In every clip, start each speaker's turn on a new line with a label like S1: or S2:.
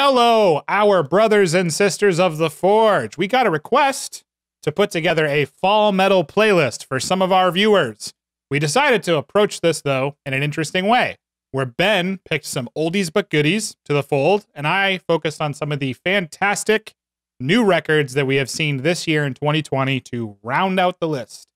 S1: Hello, our brothers and sisters of the Forge. We got a request to put together a fall metal playlist for some of our viewers. We decided to approach this, though, in an interesting way, where Ben picked some oldies but goodies to the fold, and I focused on some of the fantastic new records that we have seen this year in 2020 to round out the list.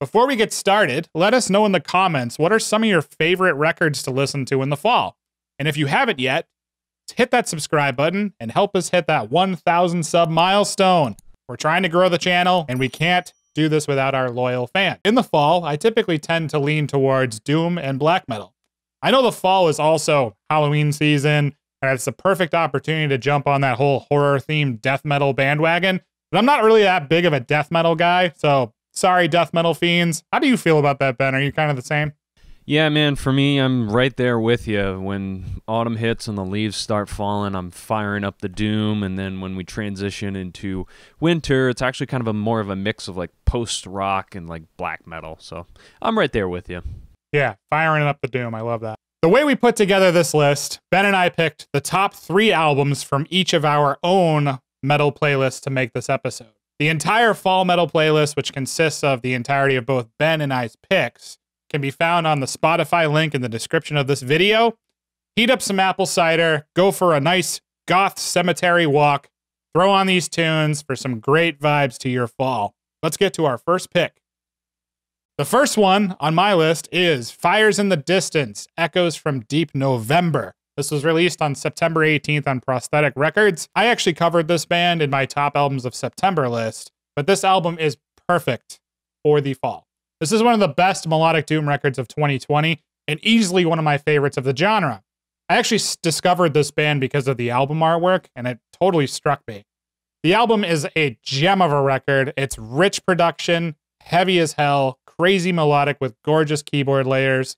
S1: Before we get started, let us know in the comments what are some of your favorite records to listen to in the fall. And if you haven't yet, hit that subscribe button and help us hit that 1,000 sub milestone. We're trying to grow the channel, and we can't do this without our loyal fans. In the fall, I typically tend to lean towards doom and black metal. I know the fall is also Halloween season, and it's the perfect opportunity to jump on that whole horror-themed death metal bandwagon, but I'm not really that big of a death metal guy, so sorry, death metal fiends. How do you feel about that, Ben? Are you kind of the same?
S2: Yeah, man, for me, I'm right there with you. When autumn hits and the leaves start falling, I'm firing up the doom, and then when we transition into winter, it's actually kind of more of a mix of like post-rock and like black metal, so I'm right there with you.
S1: Yeah, firing up the doom. I love that. The way we put together this list, Ben and I picked the top 3 albums from each of our own metal playlists to make this episode. The entire fall metal playlist, which consists of the entirety of both Ben and I's picks, can be found on the Spotify link in the description of this video. Heat up some apple cider, go for a nice goth cemetery walk, throw on these tunes for some great vibes to your fall. Let's get to our first pick. The first one on my list is Fires in the Distance, Echoes from Deep Novembre. This was released on September 18th on Prosthetic Records. I actually covered this band in my top albums of September list, but this album is perfect for the fall. This is one of the best melodic doom records of 2020 and easily one of my favorites of the genre. I actually discovered this band because of the album artwork, and it totally struck me. The album is a gem of a record. It's rich production, heavy as hell, crazy melodic with gorgeous keyboard layers.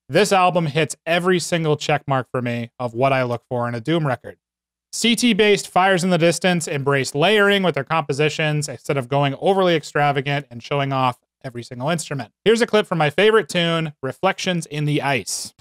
S1: This album hits every single check mark for me of what I look for in a doom record. CT-based Fires in the Distance embrace layering with their compositions instead of going overly extravagant and showing off every single instrument. Here's a clip from my favorite tune, Reflections in the Ice.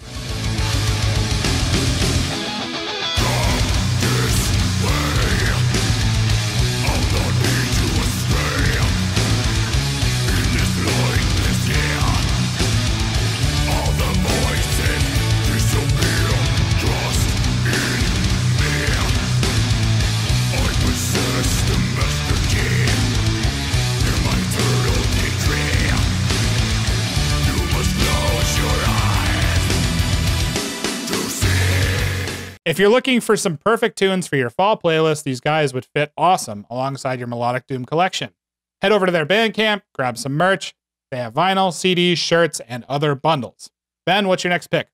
S1: If you're looking for some perfect tunes for your fall playlist, these guys would fit awesome alongside your melodic doom collection. Head over to their Bandcamp, grab some merch. They have vinyl, CDs, shirts, and other bundles. Ben, what's your next pick?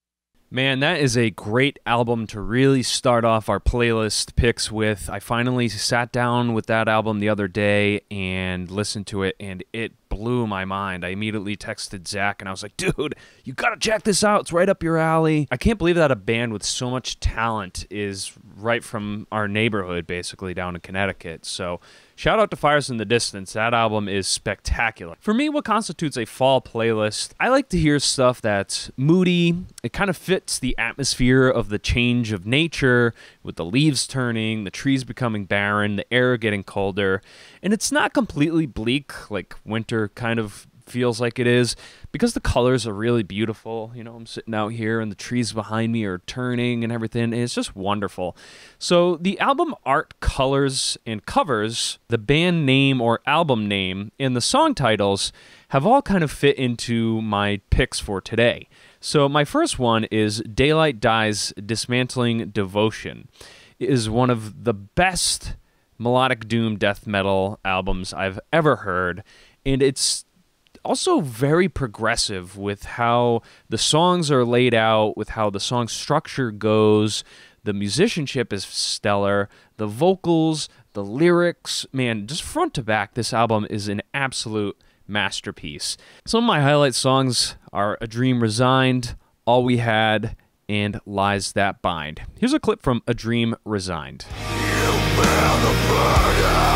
S2: Man, that is a great album to really start off our playlist picks with. I finally sat down with that album the other day and listened to it, and it blew my mind. I immediately texted Zach, and I was like, dude, you gotta check this out. It's right up your alley. I can't believe that a band with so much talent is right from our neighborhood, basically, down in Connecticut. So shout out to Fires in the Distance. That album is spectacular. For me, what constitutes a fall playlist, I like to hear stuff that's moody. It kind of fits the atmosphere of the change of nature, with the leaves turning, the trees becoming barren, the air getting colder. And it's not completely bleak, like winter kind of feels like it is, because the colors are really beautiful. You know, I'm sitting out here and the trees behind me are turning and everything, and it's just wonderful. So the album art, colors, and covers, the band name or album name, and the song titles have all kind of fit into my picks for today. So my first one is Daylight Dies Dismantling Devotion. It is one of the best melodic doom death metal albums I've ever heard, and it's also very progressive with how the songs are laid out, with how the song structure goes. The musicianship is stellar. The vocals, the lyrics, man, just front to back, this album is an absolute masterpiece. Some of my highlight songs are A Dream Resigned, All We Had, and Lies That Bind. Here's a clip from A Dream Resigned.
S3: You bear the burden.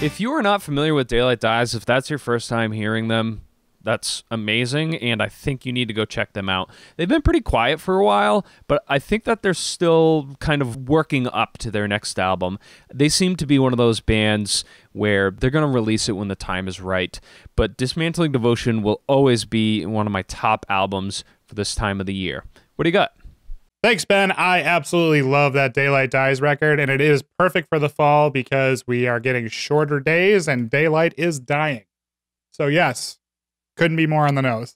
S2: If you are not familiar with Daylight Dies, if that's your first time hearing them, that's amazing, and I think you need to go check them out. They've been pretty quiet for a while, but I think that they're still kind of working up to their next album. They seem to be one of those bands where they're going to release it when the time is right, but Dismantling Devotion will always be one of my top albums for this time of the year. What do you got?
S1: Thanks, Ben. I absolutely love that Daylight Dies record, and it is perfect for the fall because we are getting shorter days and daylight is dying. So yes, couldn't be more on the nose.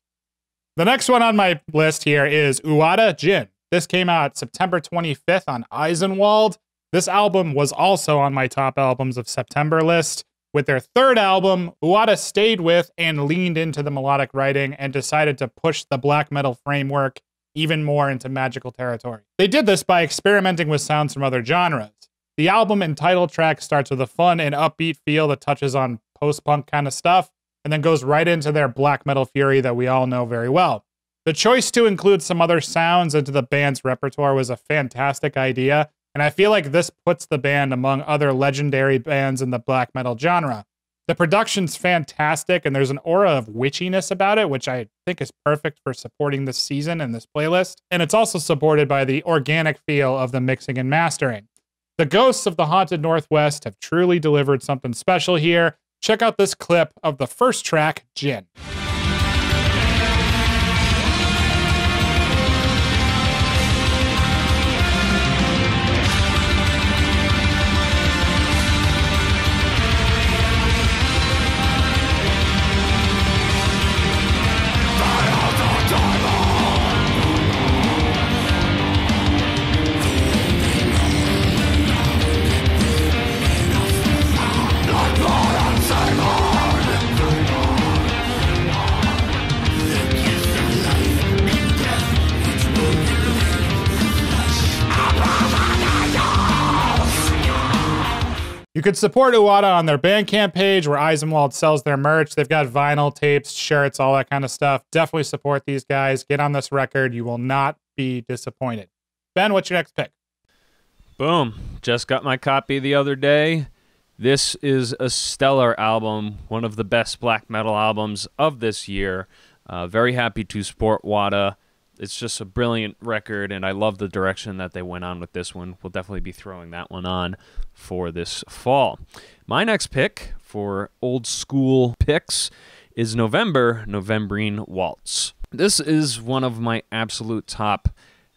S1: The next one on my list here is Uada Djinn. This came out September 25th on Eisenwald. This album was also on my top albums of September list. With their third album, Uada stayed with and leaned into the melodic writing and decided to push the black metal framework even more into magical territory. They did this by experimenting with sounds from other genres. The album and title track starts with a fun and upbeat feel that touches on post-punk kind of stuff, and then goes right into their black metal fury that we all know very well. The choice to include some other sounds into the band's repertoire was a fantastic idea, and I feel like this puts the band among other legendary bands in the black metal genre. The production's fantastic, and there's an aura of witchiness about it, which I think is perfect for supporting this season and this playlist. And it's also supported by the organic feel of the mixing and mastering. The ghosts of the haunted Northwest have truly delivered something special here. Check out this clip of the first track, Djinn. You could support Uada on their Bandcamp page where Eisenwald sells their merch. They've got vinyl, tapes, shirts, all that kind of stuff. Definitely support these guys. Get on this record. You will not be disappointed. Ben, what's your next pick?
S2: Boom. Just got my copy the other day. This is a stellar album, one of the best black metal albums of this year. Very happy to support Uada. It's just a brilliant record, and I love the direction that they went on with this one. We'll definitely be throwing that one on for this fall. My next pick for old school picks is Novembrine Waltz. This is one of my absolute top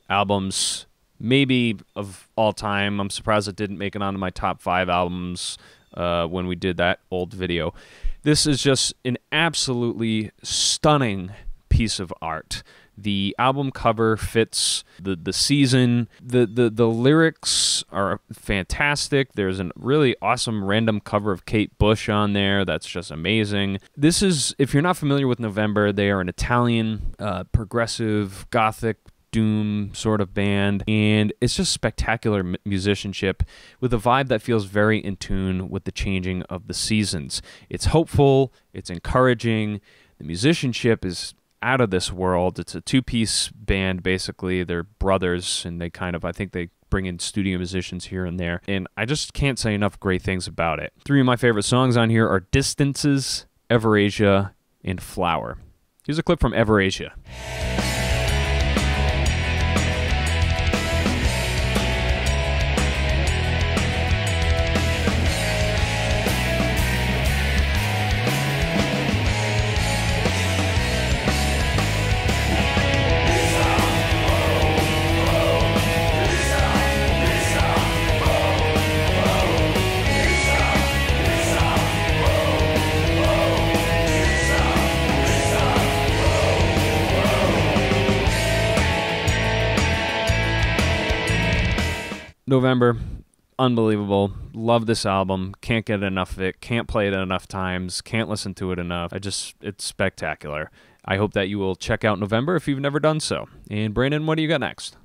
S2: albums, maybe of all time. I'm surprised it didn't make it onto my top 5 albums when we did that old video. This is just an absolutely stunning piece of art. The album cover fits the season. The lyrics are fantastic. There's a really awesome random cover of Kate Bush on there that's just amazing. This is, if you're not familiar with November, they are an Italian progressive gothic doom sort of band, and it's just spectacular musicianship with a vibe that feels very in tune with the changing of the seasons. It's hopeful, it's encouraging, the musicianship is out of this world. It's a 2-piece band, basically. They're brothers, and they kind of, I think they bring in studio musicians here and there, and I just can't say enough great things about it. 3 of my favorite songs on here are Distances, Everasia, and Flower. Here's a clip from Everasia. November, unbelievable. Love this album. Can't get enough of it. Can't play it enough times. Can't listen to it enough. It's spectacular. I hope that you will check out November if you've never done so. And Brandon, what do you got next?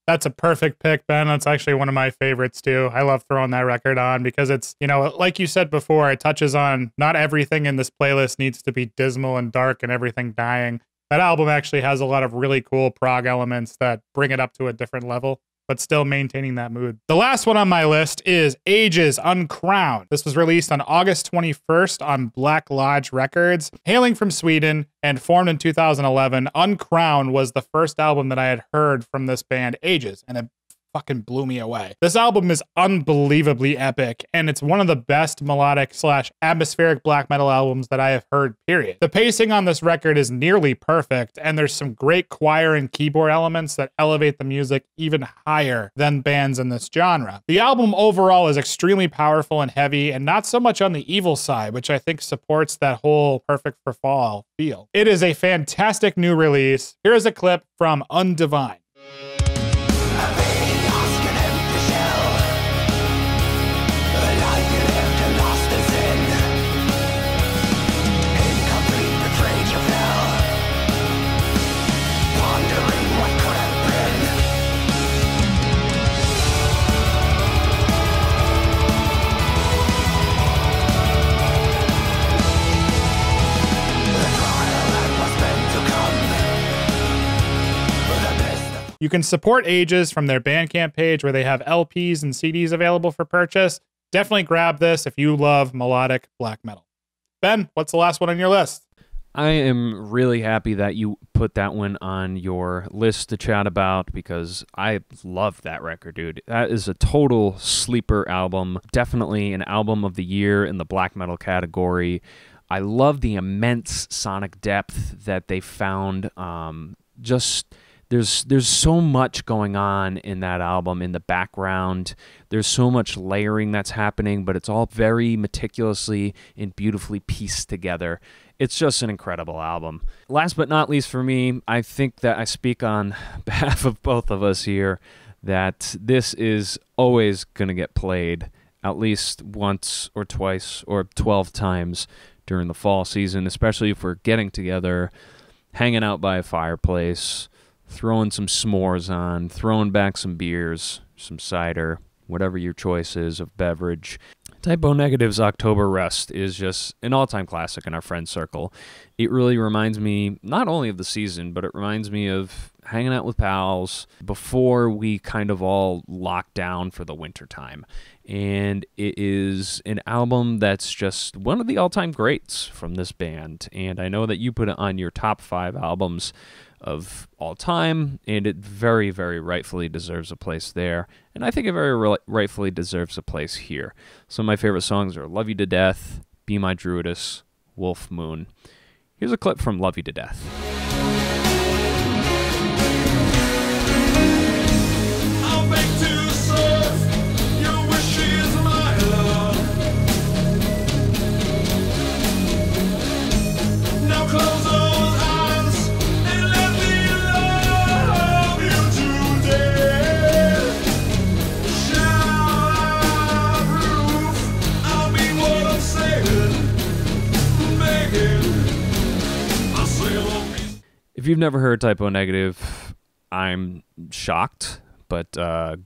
S1: That's a perfect pick, Ben. That's actually one of my favorites too. I love throwing that record on because it's, you know, like you said before, it touches on not everything in this playlist needs to be dismal and dark and everything dying. That album actually has a lot of really cool prog elements that bring it up to a different level. but still maintaining that mood. The last one on my list is Ages Uncrown. This was released on August 21st on Black Lodge Records. Hailing from Sweden and formed in 2011, Uncrown was the first album that I had heard from this band, Ages, and it fucking blew me away. This album is unbelievably epic, and it's one of the best melodic / atmospheric black metal albums that I have heard, period. The pacing on this record is nearly perfect, and there's some great choir and keyboard elements that elevate the music even higher than bands in this genre. The album overall is extremely powerful and heavy, and not so much on the evil side, which I think supports that whole perfect for fall feel. It is a fantastic new release. Here's a clip from Undivine. You can support Ages from their Bandcamp page where they have LPs and CDs available for purchase. Definitely grab this if you love melodic black metal. Ben, what's the last one on your list?
S2: I am really happy that you put that one on your list to chat about because I love that record, dude. That is a total sleeper album. Definitely an album of the year in the black metal category. I love the immense sonic depth that they found. There's so much going on in that album in the background. There's so much layering that's happening, but it's all very meticulously and beautifully pieced together. It's just an incredible album. Last but not least for me, I think that I speak on behalf of both of us here that this is always going to get played at least once or twice or 12 times during the fall season, especially if we're getting together, hanging out by a fireplace, throwing some s'mores on, throwing back some beers, some cider, whatever your choice is of beverage. Type O Negative's October Rest is just an all-time classic in our friend circle. It really reminds me not only of the season, but it reminds me of hanging out with pals before we kind of all lock down for the wintertime. And it is an album that's just one of the all-time greats from this band. And I know that you put it on your top 5 albums of all time, and it very, very rightfully deserves a place there. And I think it very rightfully deserves a place here. Some of my favorite songs are Love You to Death, Be My Druidess, Wolf Moon. Here's a clip from Love You to Death.
S3: I'll beg to serve your wishes, my love. Now close those eyes and let me love you to death. Shall I prove I'll be what I'm saying, begging. I'll sail on peace.
S2: If you've never heard Type O Negative, I'm shocked, but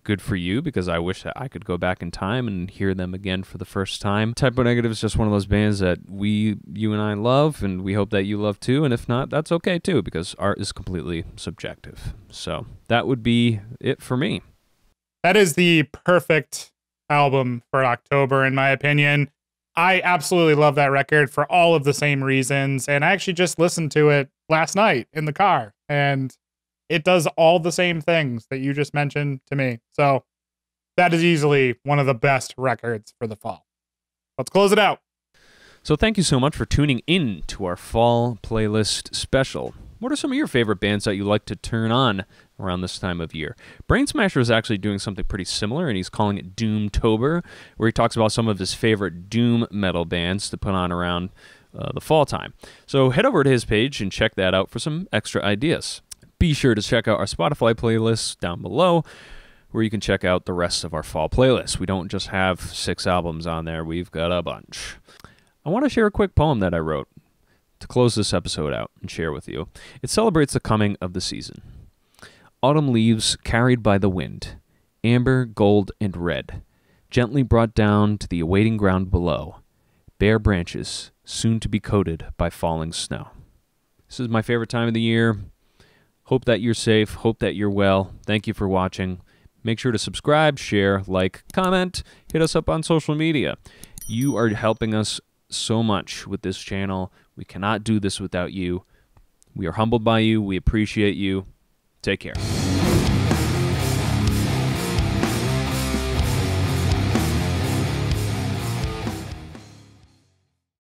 S2: good for you, because I wish that I could go back in time and hear them again for the first time. Type O Negative is just one of those bands that you and I love, and we hope that you love too, and if not, that's okay too, because art is completely subjective. So that would be it for me.
S1: That is the perfect album for October, in my opinion. I absolutely love that record for all of the same reasons, and I actually just listened to it last night in the car, and it does all the same things that you just mentioned to me. So that is easily one of the best records for the fall. Let's close it out.
S2: So thank you so much for tuning in to our fall playlist special. What are some of your favorite bands that you like to turn on around this time of year? Brain Smasher is actually doing something pretty similar, and he's calling it Doomtober, where he talks about some of his favorite doom metal bands to put on around the fall time. So head over to his page and check that out for some extra ideas. Be sure to check out our Spotify playlist down below, where you can check out the rest of our fall playlist. We don't just have 6 albums on there, we've got a bunch. I want to share a quick poem that I wrote to close this episode out and share with you. It celebrates the coming of the season. Autumn leaves carried by the wind, amber, gold, and red, gently brought down to the awaiting ground below, bare branches soon to be coated by falling snow. This is my favorite time of the year. Hope that you're safe. Hope that you're well. Thank you for watching. Make sure to subscribe, share, like, comment, hit us up on social media. You are helping us so much with this channel. We cannot do this without you. We are humbled by you. We appreciate you. Take care.